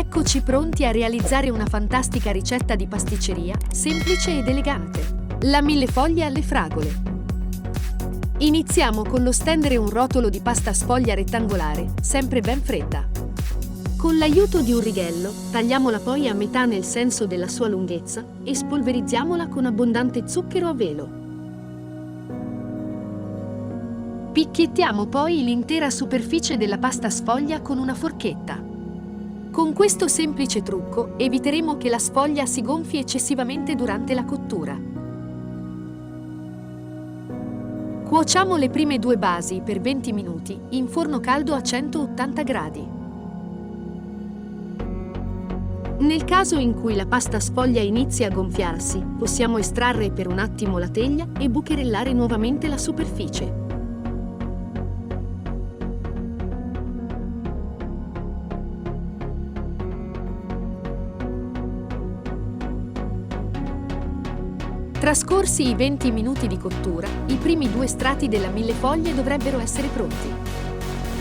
Eccoci pronti a realizzare una fantastica ricetta di pasticceria, semplice ed elegante. La millefoglie alle fragole. Iniziamo con lo stendere un rotolo di pasta sfoglia rettangolare, sempre ben fredda. Con l'aiuto di un righello, tagliamola poi a metà nel senso della sua lunghezza e spolverizziamola con abbondante zucchero a velo. Picchiettiamo poi l'intera superficie della pasta sfoglia con una forchetta. Con questo semplice trucco eviteremo che la sfoglia si gonfi eccessivamente durante la cottura. Cuociamo le prime due basi per 20 minuti in forno caldo a 180 gradi. Nel caso in cui la pasta sfoglia inizi a gonfiarsi, possiamo estrarre per un attimo la teglia e bucherellare nuovamente la superficie. Trascorsi i 20 minuti di cottura, i primi due strati della millefoglie dovrebbero essere pronti.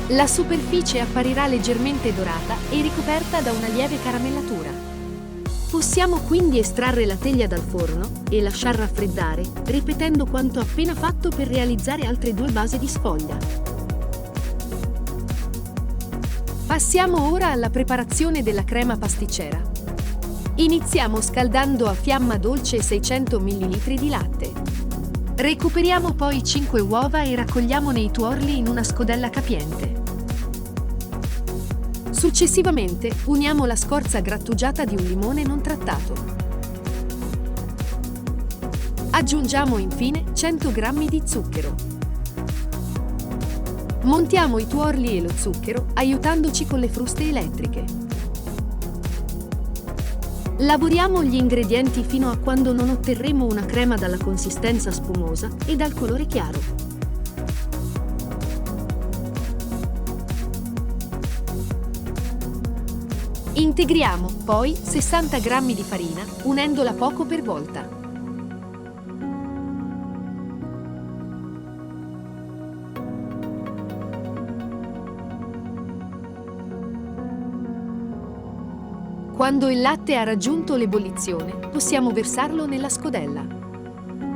La superficie apparirà leggermente dorata e ricoperta da una lieve caramellatura. Possiamo quindi estrarre la teglia dal forno e lasciar raffreddare, ripetendo quanto appena fatto per realizzare altre due basi di sfoglia. Passiamo ora alla preparazione della crema pasticcera. Iniziamo scaldando a fiamma dolce 600 ml di latte. Recuperiamo poi 5 uova e raccogliamone i tuorli in una scodella capiente. Successivamente uniamo la scorza grattugiata di un limone non trattato. Aggiungiamo infine 100 g di zucchero. Montiamo i tuorli e lo zucchero aiutandoci con le fruste elettriche. Lavoriamo gli ingredienti fino a quando non otterremo una crema dalla consistenza spumosa e dal colore chiaro. Integriamo poi 60 g di farina, unendola poco per volta. Quando il latte ha raggiunto l'ebollizione, possiamo versarlo nella scodella.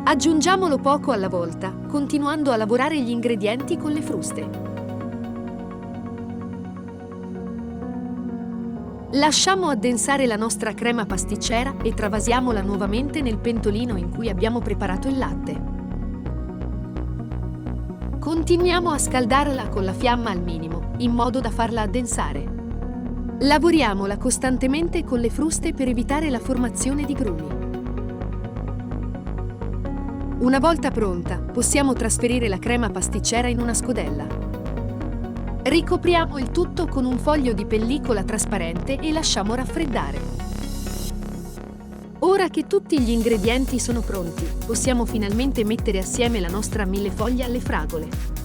Aggiungiamolo poco alla volta, continuando a lavorare gli ingredienti con le fruste. Lasciamo addensare la nostra crema pasticcera e travasiamola nuovamente nel pentolino in cui abbiamo preparato il latte. Continuiamo a scaldarla con la fiamma al minimo, in modo da farla addensare. Lavoriamola costantemente con le fruste per evitare la formazione di grumi. Una volta pronta, possiamo trasferire la crema pasticcera in una scodella. Ricopriamo il tutto con un foglio di pellicola trasparente e lasciamo raffreddare. Ora che tutti gli ingredienti sono pronti, possiamo finalmente mettere assieme la nostra millefoglie alle fragole.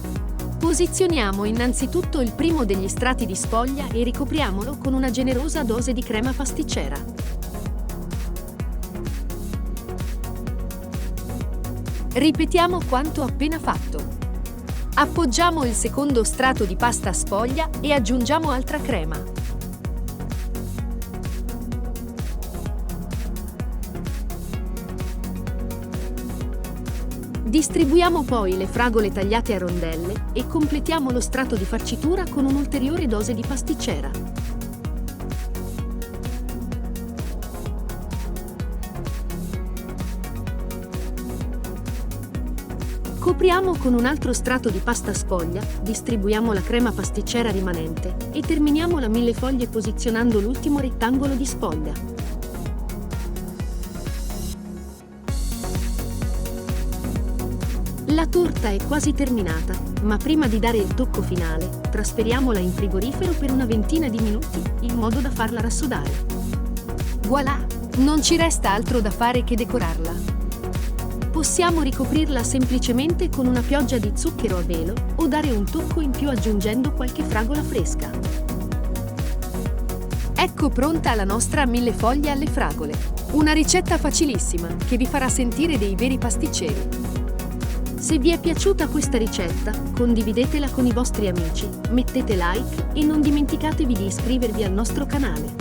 Posizioniamo innanzitutto il primo degli strati di sfoglia e ricopriamolo con una generosa dose di crema pasticcera. Ripetiamo quanto appena fatto. Appoggiamo il secondo strato di pasta sfoglia e aggiungiamo altra crema. Distribuiamo poi le fragole tagliate a rondelle e completiamo lo strato di farcitura con un'ulteriore dose di pasticcera. Copriamo con un altro strato di pasta sfoglia, distribuiamo la crema pasticcera rimanente e terminiamo la millefoglie posizionando l'ultimo rettangolo di sfoglia. La torta è quasi terminata, ma prima di dare il tocco finale, trasferiamola in frigorifero per una ventina di minuti, in modo da farla rassodare. Voilà! Non ci resta altro da fare che decorarla. Possiamo ricoprirla semplicemente con una pioggia di zucchero a velo o dare un tocco in più aggiungendo qualche fragola fresca. Ecco pronta la nostra millefoglie alle fragole. Una ricetta facilissima che vi farà sentire dei veri pasticceri. Se vi è piaciuta questa ricetta, condividetela con i vostri amici, mettete like e non dimenticatevi di iscrivervi al nostro canale.